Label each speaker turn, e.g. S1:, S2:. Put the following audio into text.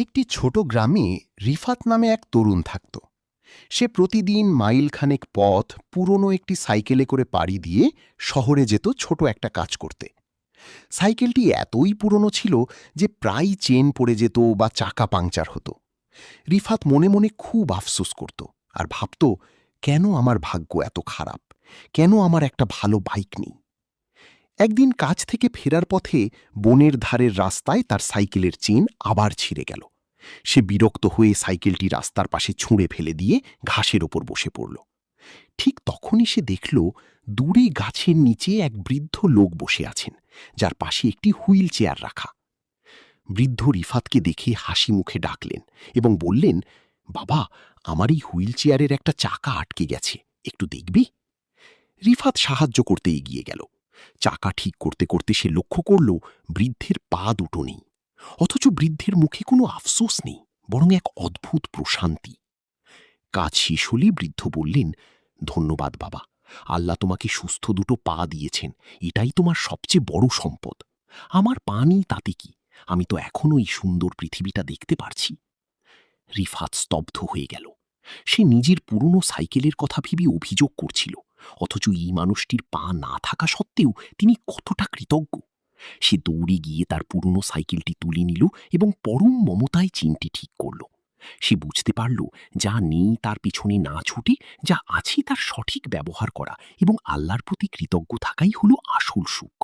S1: একটি ছোট গ্রামে রিফাত নামে এক তরুণ থাকত। সে প্রতিদিন মাইলখানেক পথ পুরনো একটি সাইকেলে করে পাড়ি দিয়ে শহরে যেত ছোট একটা কাজ করতে। সাইকেলটি এতই পুরনো ছিল যে প্রায় চেন পড়ে যেত বা চাকা পাংচার হতো। রিফাত মনে মনে খুব আফসোস করত আর ভাবত, কেন আমার ভাগ্য এত খারাপ, কেন আমার একটা ভালো বাইক নেই। একদিন কাজ থেকে ফেরার পথে বনের ধারের রাস্তায় তার সাইকেলের চেন আবার ছিঁড়ে গেল। সে বিরক্ত হয়ে সাইকেলটি রাস্তার পাশে ছুঁড়ে ফেলে দিয়ে ঘাসের ওপর বসে পড়ল। ঠিক তখনই সে দেখল দূরে গাছের নিচে এক বৃদ্ধ লোক বসে আছেন, যার পাশে একটি হুইল চেয়ার রাখা। বৃদ্ধ রিফাতকে দেখে হাসি মুখে ডাকলেন এবং বললেন, বাবা, আমার এই হুইল চেয়ারের একটা চাকা আটকে গেছে, একটু দেখবি? রিফাত সাহায্য করতে এগিয়ে গেল। চাকা ঠিক করতে করতে সে লক্ষ্য করল বৃদ্ধের পা দুটো নেই। অথচ বৃদ্ধের মুখে কোনো আফসোস নেই, বরং এক অদ্ভুত প্রশান্তি। কাজ শেষ হলে বৃদ্ধ বললেন, ধন্যবাদ বাবা, আল্লাহ তোমাকে সুস্থ দুটো পা দিয়েছেন, এটাই তোমার সবচেয়ে বড় সম্পদ। আমার পা নেই তাতে কি, আমি তো এখনো এই সুন্দর পৃথিবীটা দেখতে পারছি। রিফাত স্তব্ধ হয়ে গেল। সে নিজের পুরনো সাইকেলের কথা ভেবে অভিযোগ করছিল, অথচ এই মানুষটির পা না থাকা সত্ত্বেও তিনি কতটা কৃতজ্ঞ। সে দৌড়ে গিয়ে তার পুরনো সাইকেলটি তুলে নিল এবং পরম মমতায় চেনটি ঠিক করল। সে বুঝতে পারল, যা নেই তার পিছনে না ছুটে যা আছে তার সঠিক ব্যবহার করা এবং আল্লাহর প্রতি কৃতজ্ঞ থাকাই হলো আসল সুখ।